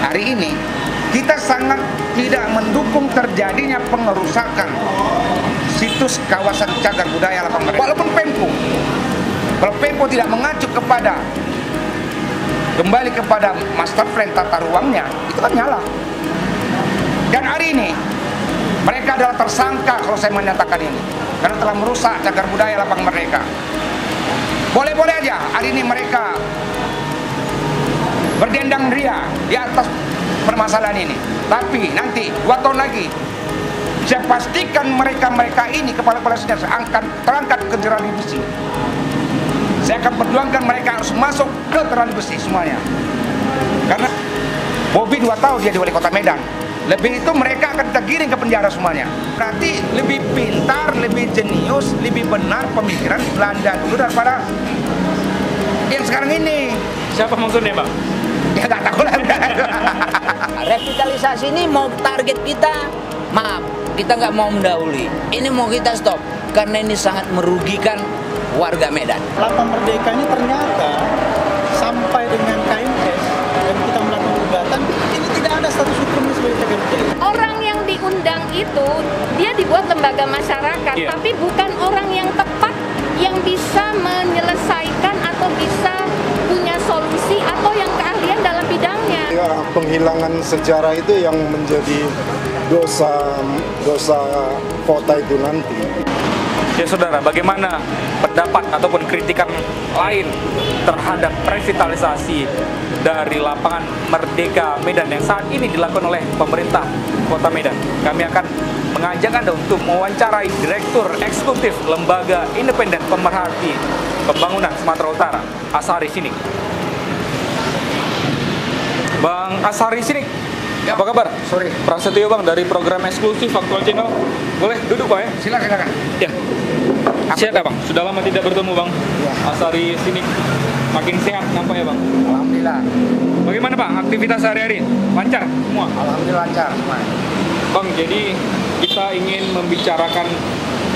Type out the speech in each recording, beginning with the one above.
hari ini kita sangat tidak mendukung terjadinya pengerusakan situs kawasan cagar budaya Lapang Merdeka. Walaupun kalau Pemko tidak mengacu kembali kepada master plan tata ruangnya, itu kan nyala. Dan hari ini mereka adalah tersangka kalau saya menyatakan ini, karena telah merusak cagar budaya Lapang Merdeka. Boleh-boleh aja hari ini mereka berdendang ria di atas permasalahan ini. Tapi nanti 2 tahun lagi, saya pastikan mereka ini kepala-kepala dinas akan terangkat ke jeruji besi. Saya akan perjuangkan mereka harus masuk ke jeruji besi semuanya. Karena Bobi 2 tahun dia di wali kota Medan. Lebih itu mereka akan tergiring ke penjara semuanya. Berarti lebih pintar, lebih jenius, lebih benar pemikiran Belanda dulu daripada yang sekarang ini. Siapa maksudnya, Bang? Ya nggak tahu lah. Revitalisasi ini mau target kita, maaf, kita nggak mau mendahului. Ini mau kita stop, karena ini sangat merugikan warga Medan. Lapang Merdeka ini ternyata sampai dengan KMS dan kita melakukan gugatan, ini tidak ada status hukumnya sebagai cagar budaya. Orang yang diundang itu, dia dibuat lembaga masyarakat, tapi bukan orang yang tepat yang bisa menyelesaikan atau bisa punya solusi atau yang keahlian dalam bidangnya. Ya, penghilangan sejarah itu yang menjadi dosa kota itu nanti. Ya saudara, bagaimana pendapat ataupun kritikan lain terhadap revitalisasi dari Lapangan Merdeka Medan yang saat ini dilakukan oleh pemerintah Kota Medan? Kami akan mengajak Anda untuk mewawancarai Direktur Eksekutif Lembaga Independen Pemerhati Pembangunan Sumatera Utara, Ashari Sinik. Bang Ashari Sinik, Ya. apa kabar? Sorry. Prasetyo Bang dari program eksklusif Faktual Channel. Boleh duduk Pak ya? Silakan. Ya. Sehat ya Bang? Sudah lama tidak bertemu Bang. Ya. Ashari Sinik makin sehat nampaknya Bang. Alhamdulillah. Bagaimana Bang aktivitas sehari-hari? Lancar semua? Alhamdulillah lancar semua. Bang, jadi kita ingin membicarakan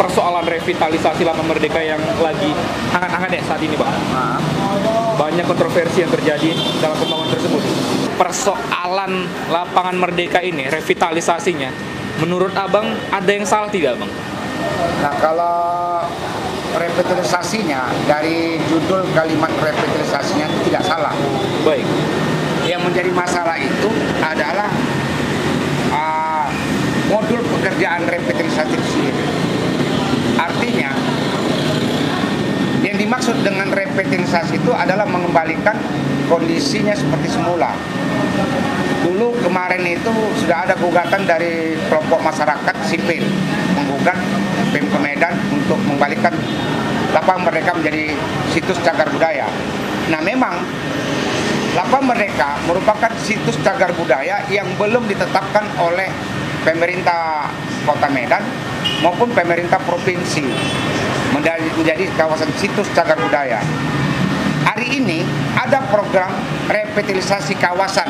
persoalan revitalisasi Lapangan Merdeka yang lagi hangat-hangat ya saat ini Bang. Banyak kontroversi yang terjadi dalam pembangunan tersebut. Persoalan Lapangan Merdeka ini, revitalisasinya, menurut Abang ada yang salah tidak Bang? Nah, kalau revitalisasinya, dari judul kalimat revitalisasinya itu tidak salah. Baik. Yang menjadi masalah itu adalah modul pekerjaan revitalisasi itu sendiri. Artinya, yang dimaksud dengan revitalisasi itu adalah mengembalikan kondisinya seperti semula. Dulu kemarin itu sudah ada gugatan dari kelompok masyarakat sipil menggugat Pemko Medan untuk mengembalikan Lapangan Merdeka menjadi situs cagar budaya. Nah, memang Lapangan Merdeka merupakan situs cagar budaya yang belum ditetapkan oleh pemerintah Kota Medan maupun pemerintah provinsi menjadi kawasan situs cagar budaya. Hari ini ada program revitalisasi kawasan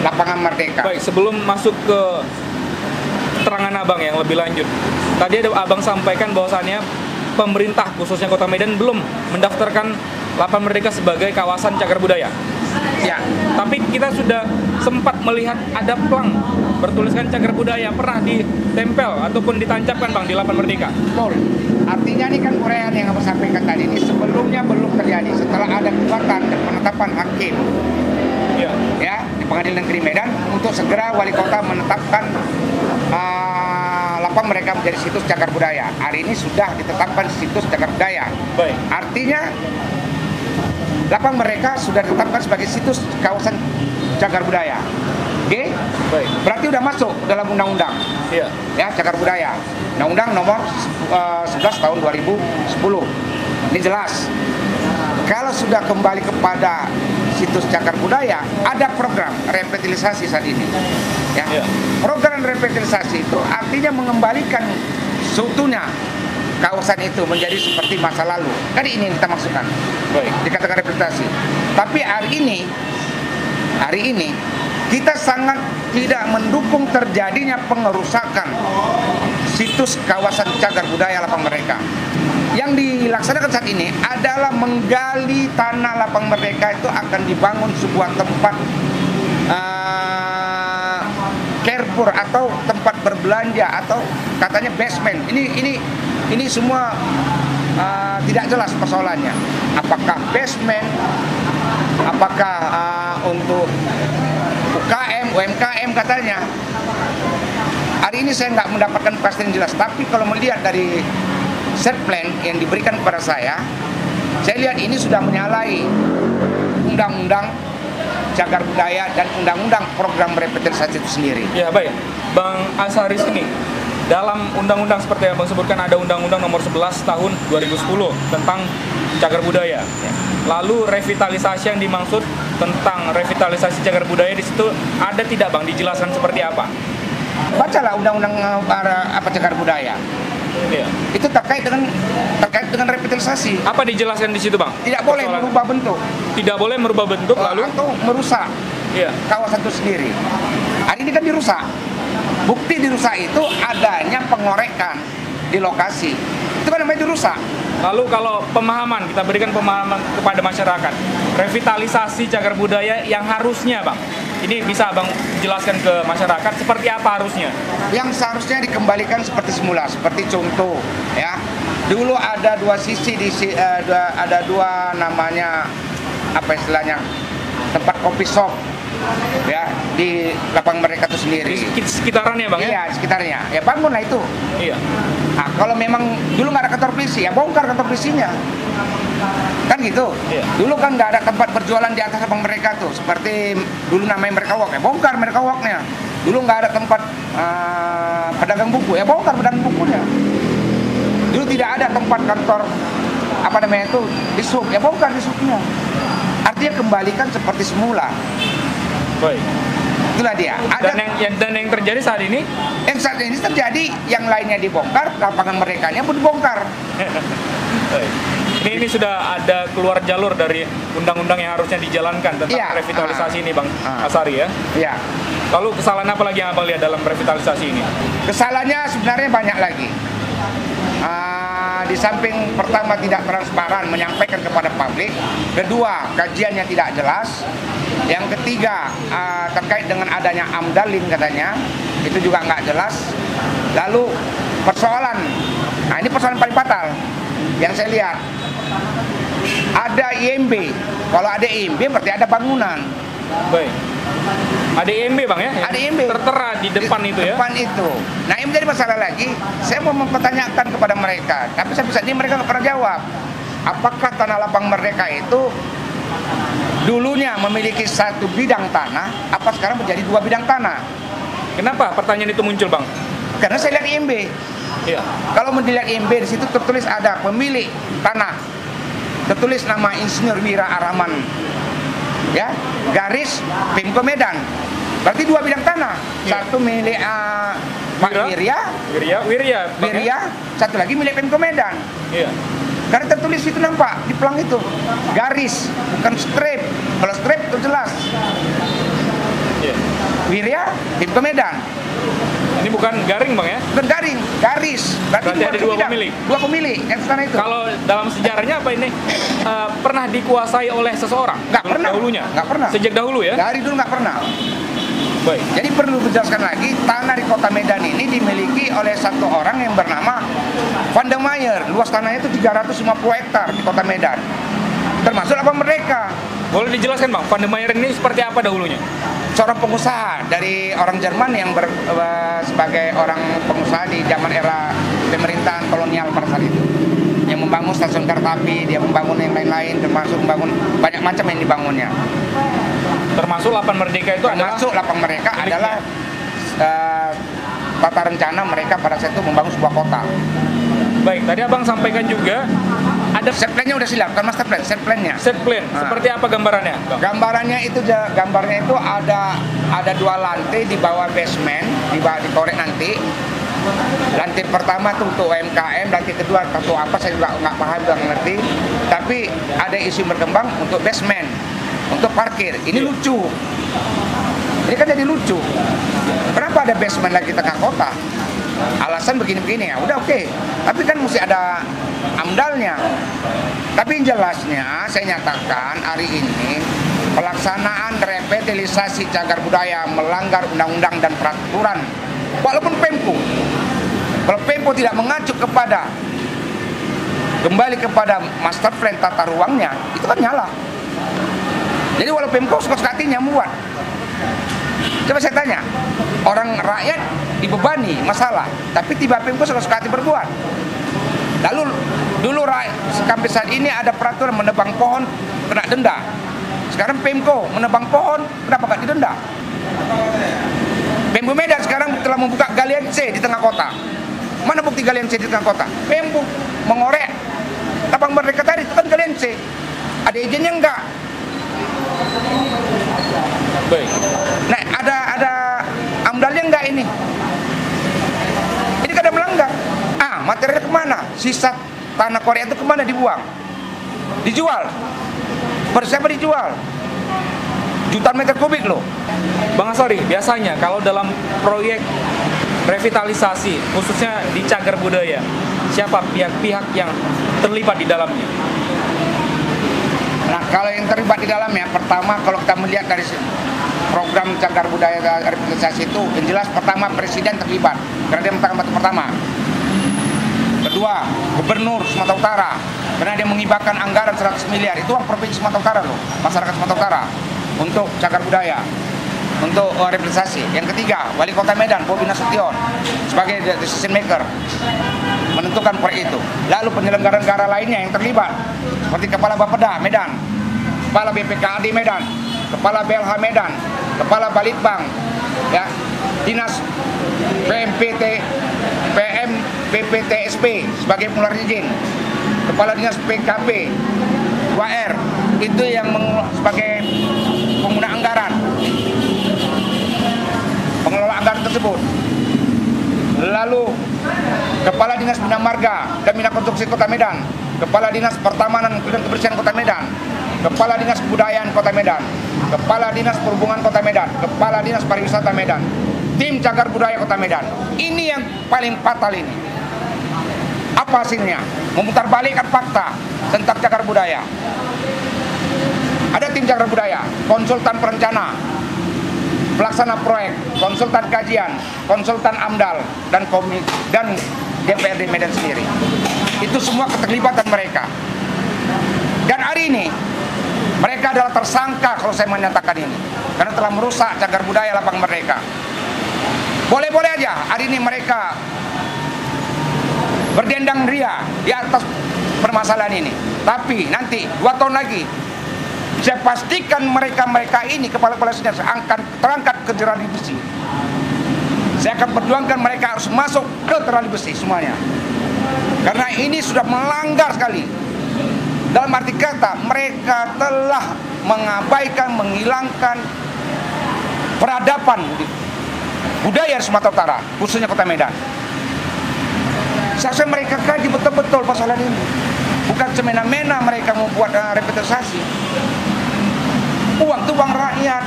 Lapangan Merdeka. Baik, sebelum masuk ke keterangan Abang yang lebih lanjut, tadi ada Abang sampaikan bahwasannya pemerintah khususnya Kota Medan belum mendaftarkan Lapangan Merdeka sebagai kawasan cagar budaya. Ya, Tapi kita sudah sempat melihat ada plang bertuliskan cagar budaya pernah ditempel ataupun ditancapkan Bang di Lapangan Merdeka. betul. Artinya ini kan uraian yang Abang sampaikan tadi ini sebelumnya belum terjadi. Setelah ada gugatan dan penetapan hakim ya di Pengadilan Negeri Medan untuk segera wali kota menetapkan Lapangan Merdeka menjadi situs cagar budaya. Hari ini sudah ditetapkan situs cagar budaya. Baik. Artinya Lapangan Merdeka sudah ditetapkan sebagai situs kawasan cagar budaya. Oke? Baik. Berarti udah masuk dalam undang-undang. Iya. Ya, cagar budaya. Undang-undang nomor 11 tahun 2010. Ini jelas. Kalau sudah kembali kepada situs cagar budaya, ada program revitalisasi saat ini. Ya. Iya. Program revitalisasi itu artinya mengembalikan seutuhnya kawasan itu menjadi seperti masa lalu. Kan ini yang kita maksudkan. Baik. Dikatakan revitalisasi. Tapi hari ini kita sangat tidak mendukung terjadinya pengerusakan situs kawasan cagar budaya Lapangan Merdeka. Yang dilaksanakan saat ini adalah menggali tanah Lapangan Merdeka itu akan dibangun sebuah tempat dapur atau tempat berbelanja atau katanya basement. Ini semua tidak jelas persoalannya. Apakah basement, apakah untuk UKM, UMKM katanya. Hari ini saya nggak mendapatkan kepastian jelas, tapi kalau melihat dari set plan yang diberikan kepada saya lihat ini sudah menyalahi undang-undang cagar budaya dan undang-undang program revitalisasi itu sendiri. Ya baik, Bang Asari sini. Dalam undang-undang seperti yang Bang sebutkan ada Undang-Undang Nomor 11 Tahun 2010 tentang cagar budaya. Lalu revitalisasi yang dimaksud tentang revitalisasi cagar budaya di situ ada tidak Bang? Dijelaskan seperti apa? Bacalah undang-undang cagar budaya. Iya. Itu terkait dengan revitalisasi. Apa dijelaskan di situ Bang? Tidak boleh merubah bentuk. Tidak boleh merubah bentuk lalu atau merusak kawasan itu sendiri. Hari ini kan dirusak. Bukti dirusak itu adanya pengorekan di lokasi. Itu kan namanya dirusak. Lalu kalau pemahaman, kita berikan pemahaman kepada masyarakat. Revitalisasi cagar budaya yang harusnya Bang. Ini bisa Bang jelaskan ke masyarakat seperti apa harusnya? Yang seharusnya dikembalikan seperti semula. Seperti contoh ya. Dulu ada dua sisi ada dua namanya apa istilahnya? Tempat kopi shop. Ya, di lapang mereka itu sendiri. Di sekitarannya Bang ya? Iya, sekitarnya. Ya bangunlah itu. Iya. Nah, kalau memang dulu nggak ada kantor polisi, ya bongkar kantor polisinya. Kan gitu. Iya. Dulu kan nggak ada tempat berjualan di atas lapang mereka tuh. Seperti dulu namanya mereka walk, ya bongkar mereka walknya. Dulu nggak ada tempat pedagang buku, ya bongkar pedagang bukunya. Dulu tidak ada tempat kantor apa namanya itu di sub, ya bongkar di subnya. Artinya kembalikan seperti semula. Baik. Itulah dia. Dan yang terjadi saat ini? Yang saat ini terjadi, yang lainnya dibongkar, lapangan merekanya pun dibongkar. Ini sudah ada keluar jalur dari undang-undang yang harusnya dijalankan tentang revitalisasi ini Bang Asari ya? Iya. Lalu kesalahan apa lagi yang Abang lihat dalam revitalisasi ini? Kesalahannya sebenarnya banyak lagi. Di samping pertama tidak transparan menyampaikan kepada publik, kedua kajiannya tidak jelas, yang ketiga terkait dengan adanya amdalin katanya itu juga nggak jelas. Lalu persoalan, nah ini persoalan paling fatal yang saya lihat, ada IMB. Kalau ada IMB berarti ada bangunan. Baik. Ada IMB Bang ya? Ada IMB. Tertera di depan itu ya? Depan itu. Nah yang menjadi masalah lagi, saya mau mempertanyakan kepada mereka, tapi sampai saat ini mereka nggak pernah jawab. Apakah tanah lapang mereka itu dulunya memiliki satu bidang tanah, apa sekarang menjadi dua bidang tanah? Kenapa pertanyaan itu muncul Bang? Karena saya lihat IMB. Iya. Kalau melihat IMB di situ tertulis ada pemilik tanah, tertulis nama Insinyur Wira Araman, ya, garis Pemko Medan. Berarti dua bidang tanah. Satu milik Pak Wirya, satu lagi milik Pemko Medan. Iya. Karena tertulis itu nampak di pelang itu garis, bukan strip. Kalau strip itu jelas. Iya. Wirya, Pemko Medan. Ini bukan garing Bang ya? Bukan garing, garis. Berarti ada dua pemilik. Dua pemilik yang tanah itu. Kalau dalam sejarahnya apa ini pernah dikuasai oleh seseorang? Nggak pernah. Dahulunya? Nggak pernah. Sejak dahulu ya? Dari dulu nggak pernah. Baik. Jadi perlu dijelaskan lagi, tanah di Kota Medan ini dimiliki oleh satu orang yang bernama Van der Meyer. Luas tanahnya itu 350 hektar di Kota Medan. Termasuk lapang mereka. Boleh dijelaskan Bang, Van der Meyer ini seperti apa dahulunya? Seorang pengusaha dari orang Jerman yang sebagai orang pengusaha di zaman era pemerintahan kolonial pada saat itu. Yang membangun stasiun kereta api, dia membangun yang lain-lain, termasuk membangun banyak macam yang dibangunnya. Termasuk Lapang Merdeka itu Lapang Merdeka adalah tata rencana mereka pada saat itu membangun sebuah kota. Baik, tadi Abang sampaikan juga ada set plan-nya udah siap, kan master plan, set plan-nya. Set plan, seperti apa gambarannya? Bang? Gambarnya itu ada dua lantai di bawah basement, dikorek nanti. Lantai pertama tuh untuk UMKM, lantai kedua untuk apa saya juga nggak paham, nggak ngerti. Tapi ada isu berkembang untuk basement, untuk parkir. Ini lucu. Ini kan jadi lucu. Kenapa ada basement lagi tengah kota? Alasan begini-begini ya, udah oke. Tapi kan mesti ada amdalnya. Tapi jelasnya saya nyatakan hari ini pelaksanaan revitalisasi cagar budaya melanggar undang-undang dan peraturan. Walaupun Pemko, kalau Pemko tidak mengacu kepada kembali kepada master plan tata ruangnya, itu kan nyala. Jadi walau Pemko suka-suka hatinya membuat. Coba saya tanya, orang rakyat dibebani masalah, tapi tiba Pemko suka-suka hati berbuat. Lalu dulu sampai saat ini ada peraturan menebang pohon kena denda. Sekarang Pemko menebang pohon, kenapa nggak didenda? Pemko Medan sekarang telah membuka galian C di tengah kota. Mana bukti galian C di tengah kota? Pemko mengorek Tapang Merdeka tadi itu kan galian C. Ada izinnya enggak? Baik. Nah, ada amdalnya enggak ini? Ini kan ada melanggar. Materialnya kemana? Sisa tanah Korea itu kemana dibuang? Dijual. Bersiapa dijual? Jutaan meter kubik loh. Bang Asari, biasanya kalau dalam proyek revitalisasi, khususnya di cagar budaya, siapa pihak-pihak yang terlibat di dalamnya? Nah, kalau yang terlibat di dalamnya, pertama kalau kita melihat dari program cagar budaya revitalisasi itu, yang jelas pertama Presiden terlibat, karena dia merupakan batu pertama. Kedua, Gubernur Sumatera Utara, karena dia menghibahkan anggaran 100 miliar, itu uang Provinsi Sumatera Utara loh, masyarakat Sumatera Utara, untuk cagar budaya, untuk revitalisasi. Yang ketiga, Wali Kota Medan, Bobi Nasution, sebagai decision maker, menentukan proyek itu. Lalu penyelenggara negara lainnya yang terlibat, seperti Kepala Bapeda Medan, Kepala BPKAD Medan, Kepala BLH Medan, Kepala Balitbang, ya, Dinas PPTSP sebagai pengeluaran izin, Kepala Dinas PKP 2R itu yang sebagai pengguna anggaran, pengelola anggaran tersebut. Lalu Kepala Dinas Bina Marga dan Bina Konstruksi Kota Medan, Kepala Dinas Pertamanan dan Kebersihan Kota Medan, Kepala Dinas Kebudayaan Kota Medan, Kepala Dinas Perhubungan Kota Medan, Kepala Dinas Pariwisata Medan, tim cagar budaya Kota Medan. Ini yang paling fatal ini. Apa hasilnya? Memutarbalikkan fakta tentang cagar budaya. Ada tim cagar budaya, konsultan perencana, pelaksana proyek, konsultan kajian, konsultan AMDAL, dan DPRD Medan sendiri. Itu semua keterlibatan mereka. Dan hari ini mereka adalah tersangka kalau saya menyatakan ini, karena telah merusak cagar budaya Lapang Merdeka. Boleh-boleh aja hari ini mereka berdendang ria di atas permasalahan ini. Tapi nanti 2 tahun lagi, saya pastikan mereka ini kepala-kepala dinas akan terangkat ke terali besi. Saya akan perjuangkan mereka harus masuk ke terali besi semuanya. Karena ini sudah melanggar sekali. Dalam arti kata, mereka telah mengabaikan, menghilangkan peradaban budaya Sumatera Utara, khususnya Kota Medan. Seharusnya mereka kaji betul-betul persoalan ini. Bukan semena-mena mereka membuat revitalisasi. Uang itu uang rakyat.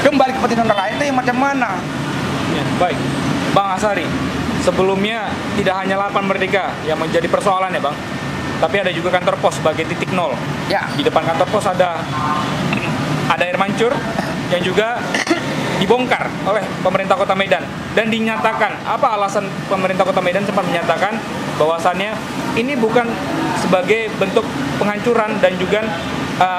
Kembali kepentingan rakyat itu yang macam mana? Ya, baik, Bang Asari. Sebelumnya tidak hanya Lapang Merdeka yang menjadi persoalan ya, Bang. Tapi ada juga kantor pos sebagai titik nol. Ya. Di depan kantor pos ada air mancur yang juga dibongkar oleh pemerintah Kota Medan, dan dinyatakan, apa alasan pemerintah Kota Medan sempat menyatakan bahwasannya ini bukan sebagai bentuk penghancuran, dan juga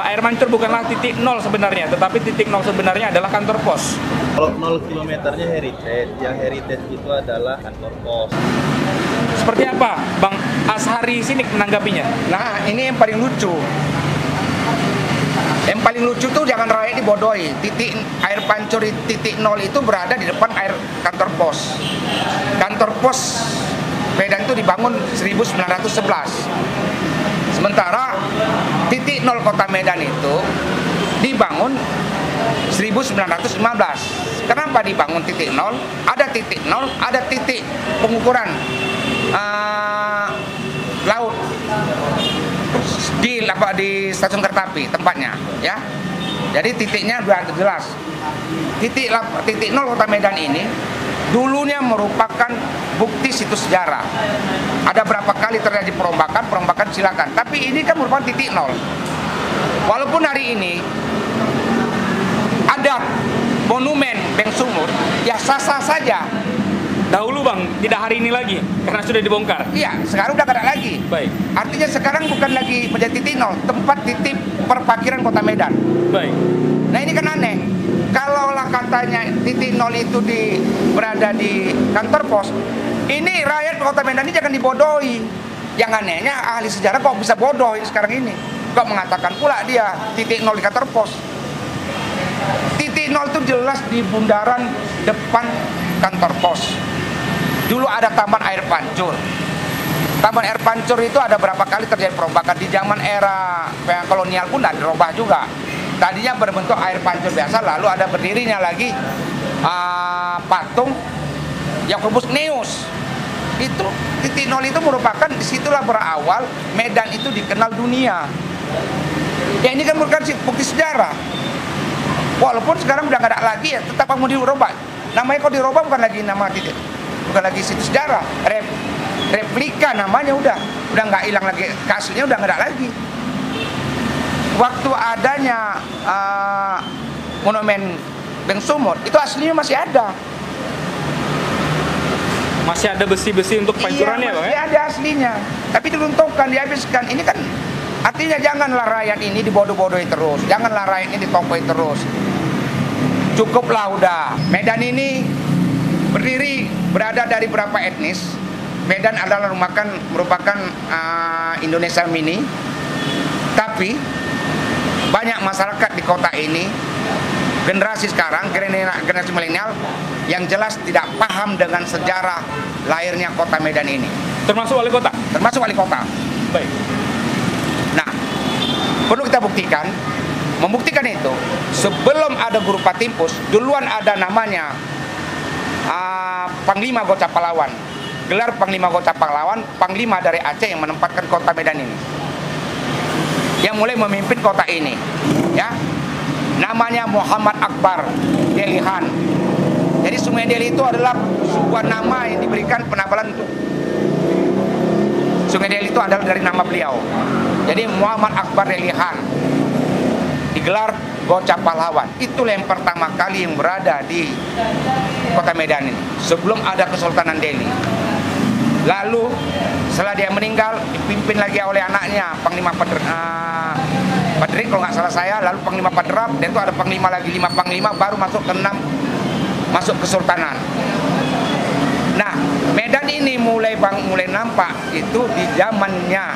air mancur bukanlah titik nol sebenarnya, tetapi titik nol sebenarnya adalah kantor pos. Kalau 0 kilometernya heritage, yang heritage itu adalah kantor pos. Seperti apa Bang Ashari sini menanggapinya? Nah, ini yang paling lucu. Yang paling lucu tuh jangan rakyat dibodohi. Titik air pancur titik nol itu berada di depan kantor pos. Kantor pos Medan itu dibangun 1911. Sementara titik nol Kota Medan itu dibangun 1915. Kenapa dibangun titik nol? Ada titik nol, ada titik pengukuran laut di stasiun kereta api tempatnya, ya. Jadi titiknya sudah jelas. Titik nol Kota Medan ini dulunya merupakan bukti situs sejarah. Ada berapa kali terjadi perombakan silakan. Tapi ini kan merupakan titik nol. Walaupun hari ini sah-sah saja. Dahulu Bang, tidak hari ini lagi karena sudah dibongkar. Iya, sekarang udah nggak ada lagi. Baik. Artinya sekarang bukan lagi menjadi titik nol, tempat titip perparkiran Kota Medan. Baik. Nah ini kan aneh. Kalaulah katanya titik nol itu berada di kantor pos, ini rakyat Kota Medan ini jangan dibodohi. Yang anehnya ahli sejarah kok bisa bodoh sekarang ini. Kok mengatakan pula dia titik nol di kantor pos. Titik nol itu jelas di bundaran depan kantor pos. Dulu ada taman air pancur. Taman air pancur itu ada berapa kali terjadi perombakan. Di zaman era kolonial pun ada dirubah juga. Tadinya berbentuk air pancur biasa, lalu ada berdirinya lagi patung Yakobus Neus. Itu titik nol itu merupakan disitulah berawal Medan itu dikenal dunia. Ya ini kan merupakan bukti sejarah. Walaupun sekarang udah nggak ada lagi ya, tetap mau dirubah. Namanya kok dirubah bukan lagi nama titik, bukan lagi situs sejarah, replika namanya udah nggak hilang lagi, kasusnya udah nggak ada lagi. Waktu adanya monumen Beng Sumur itu aslinya masih ada. Masih ada besi-besi untuk pancurannya, Bang? Masih ada aslinya. Tapi diruntuhkan, dihabiskan. Ini kan artinya janganlah rakyat ini dibodoh-bodohi terus. Janganlah rakyat ini ditompoi terus. Cukuplah udah. Medan ini berdiri berada dari berapa etnis. Medan adalah merupakan Indonesia mini. Tapi banyak masyarakat di kota ini, generasi sekarang, generasi milenial, yang jelas tidak paham dengan sejarah lahirnya kota Medan ini. Termasuk wali kota? Termasuk wali kota. Baik. Nah, perlu kita buktikan, membuktikan itu, sebelum ada Guru Patimpus, duluan ada namanya Panglima Goca Pahlawan. Gelar Panglima Goca Pahlawan, Panglima dari Aceh yang menempatkan kota Medan ini. Yang mulai memimpin kota ini, ya. Namanya Muhammad Akbar Delihan. Jadi Sungai Deli itu adalah sebuah nama yang diberikan penabalan untuk Sungai Deli itu adalah dari nama beliau. Jadi Muhammad Akbar Delihan digelar Goca Pahlawan. Itulah yang pertama kali yang berada di kota Medan ini sebelum ada Kesultanan Delhi. Lalu setelah dia meninggal dipimpin lagi oleh anaknya Panglima Padrik kalau nggak salah saya, lalu Panglima Padrap, dan itu ada Panglima lagi, 5 Panglima, baru masuk ke 6 masuk Kesultanan. Nah, Medan ini mulai nampak itu di zamannya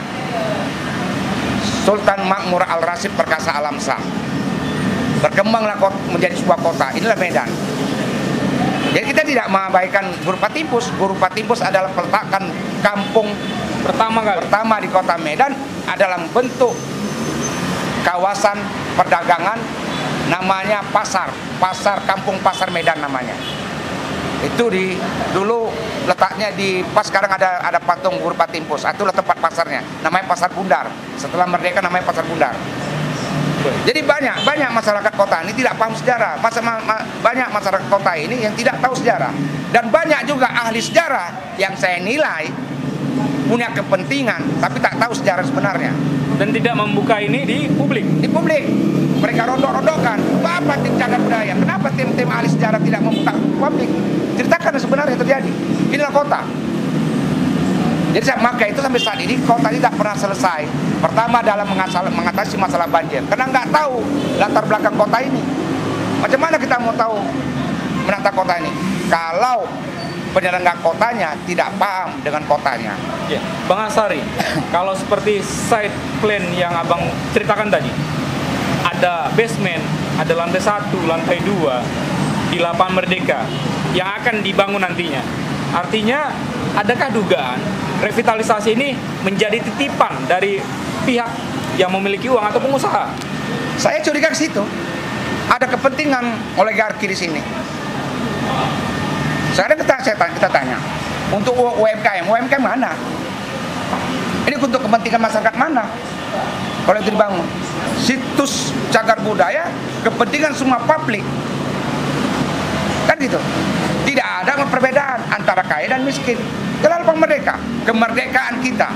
Sultan Makmur Al-Rasyid Perkasa Alam Shah. Berkembanglah menjadi sebuah kota. Inilah Medan. Jadi kita tidak mengabaikan Guru Patimpus. Guru Patimpus adalah peletakan kampung pertama di kota Medan adalah bentuk kawasan perdagangan, namanya pasar kampung pasar Medan namanya. Itu dulu letaknya pas sekarang ada patung Guru Patimpus. Itulah tempat pasarnya, namanya Pasar Bundar. Setelah merdeka namanya Pasar Bundar. Jadi banyak masyarakat kota ini tidak paham sejarah. Banyak masyarakat kota ini yang tidak tahu sejarah. Dan banyak juga ahli sejarah yang saya nilai punya kepentingan tapi tak tahu sejarah sebenarnya. Dan tidak membuka ini di publik. Di publik. Mereka rodok-rodokan. Apa tim cagar budaya? Kenapa tim-tim ahli sejarah tidak membuka publik? Ceritakan sebenarnya terjadi. Inilah kota. Jadi maka itu sampai saat ini kota ini tidak pernah selesai. Pertama dalam mengatasi masalah banjir, karena nggak tahu latar belakang kota ini. Macam mana kita mau tahu menata kota ini kalau penyelenggara kotanya tidak paham dengan kotanya? Ya, Bang Asari, kalau seperti site plan yang abang ceritakan tadi, ada basement, ada lantai 1, lantai 2 di Lapangan Merdeka yang akan dibangun nantinya. Artinya, adakah dugaan revitalisasi ini menjadi titipan dari pihak yang memiliki uang atau pengusaha? Saya curiga ke situ. Ada kepentingan oligarki di sini. Sekarang kita tanya, untuk UMKM mana? Ini untuk kepentingan masyarakat mana? Kalau itu dibangun, situs cagar budaya, kepentingan semua publik. Kan gitu. Tidak ada perbedaan antara kaya dan miskin. Itulah lapang merdeka, kemerdekaan kita,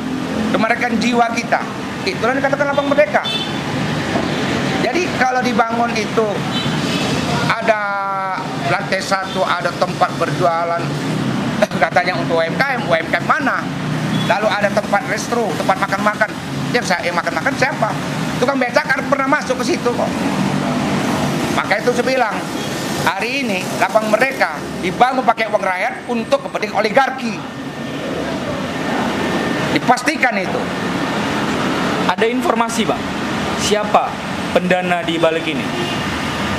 kemerdekaan jiwa kita. Itulah yang dikatakan lapang merdeka. Jadi kalau dibangun itu ada lantai 1 ada tempat berjualan katanya untuk UMKM. UMKM mana? Lalu ada tempat resto, tempat makan-makan. Yang makan-makan siapa? Tukang becak kan pernah masuk ke situ kok. Maka itu saya bilang, hari ini Lapang Merdeka dibangun pakai uang rakyat untuk kepentingan oligarki. Dipastikan itu. Ada informasi Bang, siapa pendana di balik ini?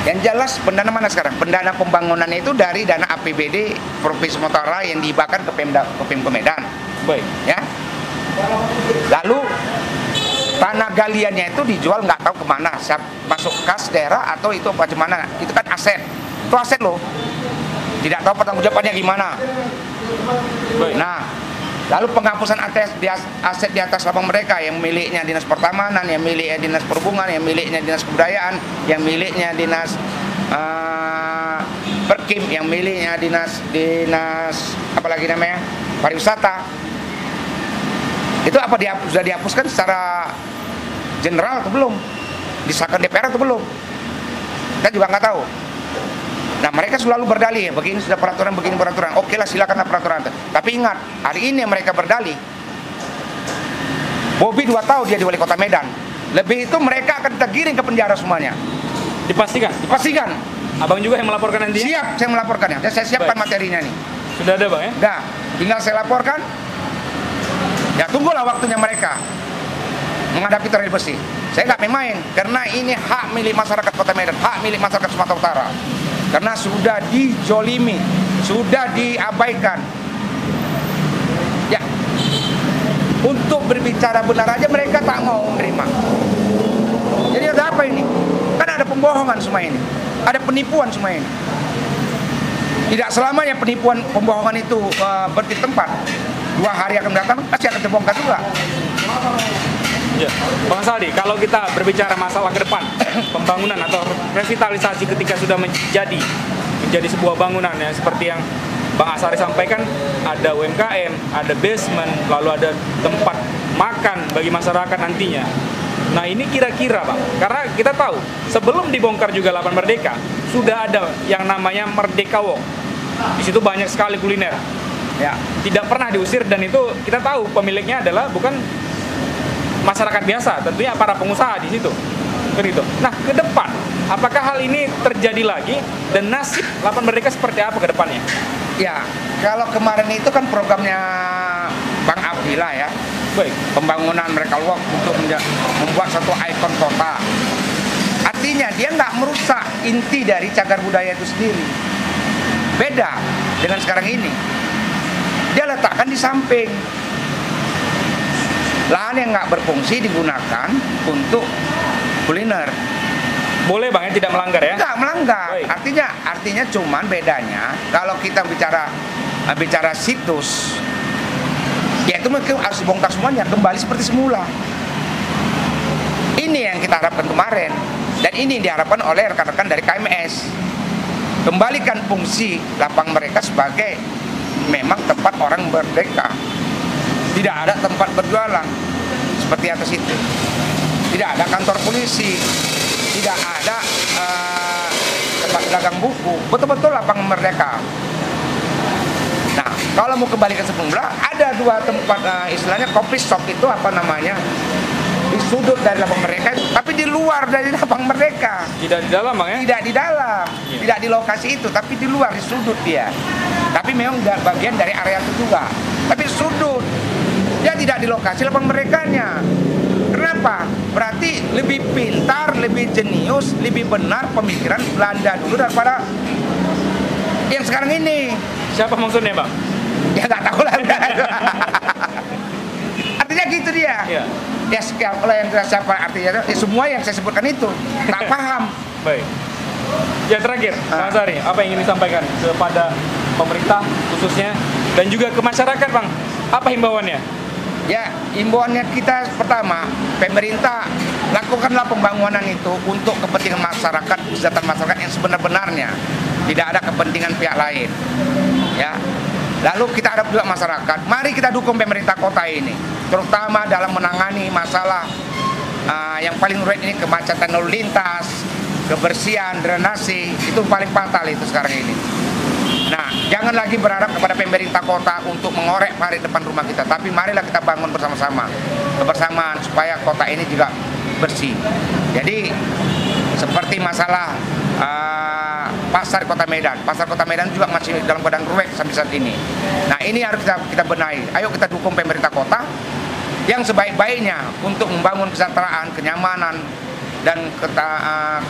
Yang jelas pendana mana sekarang? Pendana pembangunan itu dari dana APBD Provinsi Sumatera Utara yang dihibahkan ke Pemko Medan. Baik. Ya. Lalu tanah galiannya itu dijual nggak tahu kemana, masuk kas daerah atau itu bagaimana? Itu kan aset, itu aset loh. Tidak tahu pertanggungjawabannya gimana. Baik. Nah, lalu penghapusan aset di atas Lapang Merdeka yang miliknya Dinas Pertamanan, yang miliknya Dinas Perhubungan, yang miliknya Dinas Kebudayaan, yang miliknya Dinas Perkim, yang miliknya dinas apalagi namanya pariwisata. Itu apa sudah dihapuskan secara general atau belum? Disahkan DPR atau belum? Kita juga nggak tahu. Nah, mereka selalu berdalih, begini sudah peraturan, begini peraturan. Oke lah, silakanlah peraturan. Tapi ingat, hari ini mereka berdalih. Bobi 2 tahun dia di wali kota Medan. Lebih itu mereka akan tergiring ke penjara semuanya. Dipastikan? Dipastikan. Abang juga yang melaporkan nanti? Siap, saya melaporkannya. Dan saya siapkan materinya nih. Sudah ada Bang ya? Nah, tinggal saya laporkan. Ya tunggulah waktunya mereka menghadapi terakhir besi. Saya nggak main-main, karena ini hak milik masyarakat Kota Medan, hak milik masyarakat Sumatera Utara. Karena sudah dijolimi, sudah diabaikan. Ya, untuk berbicara benar aja mereka tak mau menerima. Jadi ada apa ini? Kan ada pembohongan semua ini, ada penipuan semua ini. Tidak selamanya penipuan pembohongan itu berhenti tempat. 2 hari akan datang pasti akan terbongkar juga. Ya. Bang Saldi, kalau kita berbicara masalah ke depan, pembangunan atau revitalisasi ketika sudah menjadi sebuah bangunan ya, seperti yang Bang Asari sampaikan, ada UMKM, ada basement, lalu ada tempat makan bagi masyarakat nantinya. Nah ini kira-kira Bang, karena kita tahu sebelum dibongkar juga Lapang Merdeka, sudah ada yang namanya Merdeka Walk. Di situ banyak sekali kuliner. Ya, tidak pernah diusir, dan itu kita tahu pemiliknya adalah bukan masyarakat biasa, tentunya para pengusaha di situ. Begitu. Nah, ke depan, apakah hal ini terjadi lagi dan nasib Lapang Merdeka seperti apa ke depannya? Ya, kalau kemarin itu kan programnya Bang Abdillah ya. Baik. Pembangunan Merdeka Walk untuk membuat satu ikon kota. Artinya dia nggak merusak inti dari cagar budaya itu sendiri. Beda dengan sekarang ini. Dia letakkan di samping. Lahan yang nggak berfungsi digunakan untuk kuliner. Boleh Bang ya, tidak melanggar ya? Nggak melanggar. Baik. Artinya cuman bedanya kalau kita bicara situs, ya itu mungkin harus dibongkar semuanya, kembali seperti semula. Ini yang kita harapkan kemarin, dan ini diharapkan oleh rekan-rekan dari KMS. Kembalikan fungsi Lapang Merdeka sebagai memang tempat orang merdeka. Tidak ada tempat berjualan seperti atas itu. Tidak ada kantor polisi. Tidak ada tempat dagang buku. Betul-betul Lapang Merdeka. Nah, kalau mau kembali ke semula, ada 2 tempat istilahnya coffee shop itu apa namanya? Di sudut dari Lapang Merdeka, tapi di luar dari Lapang Merdeka. Tidak di dalam Bang ya? Tidak di dalam, tidak di lokasi itu, tapi di luar, di sudut dia. Tapi memang bagian dari area itu juga. Tapi sudut, dia tidak di lokasi Lapang Merdekanya. Kenapa? Berarti lebih pintar, lebih jenius, lebih benar pemikiran Belanda dulu daripada yang sekarang ini. Siapa maksudnya Bang? Ya nggak tahu lah. Artinya gitu dia. Iya. Ya kalau yang tidak siapa artinya ya semua yang saya sebutkan itu tak paham. Baik. Ya terakhir, Bang Asari, apa yang ingin disampaikan kepada pemerintah khususnya dan juga ke masyarakat Bang? Apa himbauannya? Ya, himbauannya kita pertama, pemerintah lakukanlah pembangunan itu untuk kepentingan masyarakat, kesejahteraan masyarakat yang sebenar-benarnya. Tidak ada kepentingan pihak lain. Ya. Lalu kita harap juga masyarakat, mari kita dukung pemerintah kota ini, terutama dalam menangani masalah yang paling urgent ini, kemacetan lalu lintas, kebersihan, drenase, itu paling fatal itu sekarang ini. Nah, jangan lagi berharap kepada pemerintah kota untuk mengorek parit depan rumah kita, tapi marilah kita bangun bersama-sama, kebersamaan supaya kota ini juga bersih. Jadi seperti masalah pasar Kota Medan. Pasar Kota Medan juga masih dalam keadaan ruwet sampai saat ini. Nah, ini harus kita benahi. Ayo kita dukung pemerintah kota yang sebaik-baiknya untuk membangun kesejahteraan, kenyamanan, dan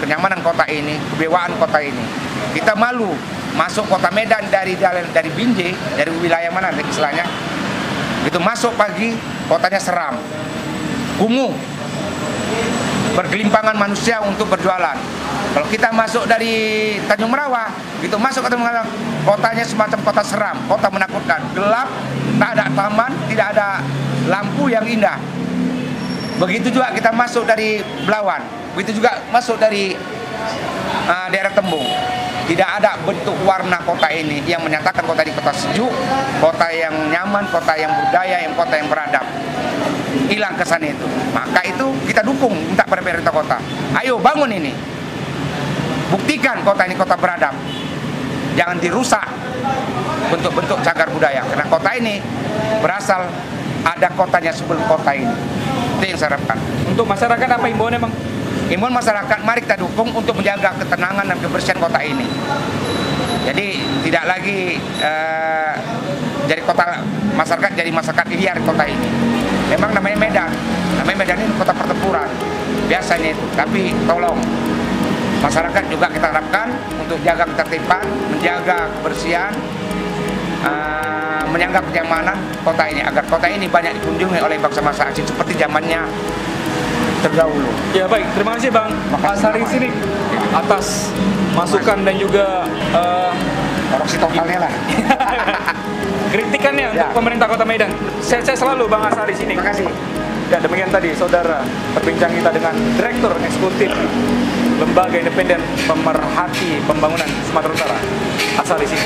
kenyamanan kota ini, kewibawaan kota ini. Kita malu masuk Kota Medan dari Binjai, dari wilayah mana istilahnya. Itu masuk pagi, kotanya seram, kumuh, bergelimpangan manusia untuk berjualan. Kalau kita masuk dari Tanjung Merawa, gitu masuk ke Tanjung Merawa, kotanya semacam kota seram, kota menakutkan, gelap, tak ada taman, tidak ada lampu yang indah. Begitu juga kita masuk dari Belawan, begitu juga masuk dari daerah Tembung. Tidak ada bentuk warna kota ini yang menyatakan kota ini kota sejuk, kota yang nyaman, kota yang budaya, kota yang beradab. Hilang kesan itu. Maka itu kita dukung, minta pada pemerintah kota. Ayo bangun ini. Buktikan kota ini kota beradab. Jangan dirusak bentuk-bentuk cagar budaya. Karena kota ini berasal ada kotanya sebelum kota ini. Itu yang saya harapkan. Untuk masyarakat apa himbauannya, Bang? Himbauan masyarakat, mari kita dukung untuk menjaga ketenangan dan kebersihan kota ini. Jadi tidak lagi jadi kota masyarakat, jadi masyarakat liar kota ini. Memang namanya Medan ini kota pertempuran biasanya itu. Tapi tolong masyarakat juga kita harapkan untuk jaga ketertiban, menjaga kebersihan, menjaga kenyamanan kota ini agar kota ini banyak dikunjungi oleh bangsa-bangsa asing seperti zamannya terdahulu. Ya baik, terima kasih Bang Asari sini atas masukan dan juga korupsi totalnya lah. kritikannya untuk pemerintah Kota Medan. Saya selalu Bang Asari sini. Terima kasih. Ya, demikian tadi saudara perbincang kita dengan Direktur Eksekutif Lembaga Independen Pemerhati Pembangunan Sumatera Utara, Asari sini.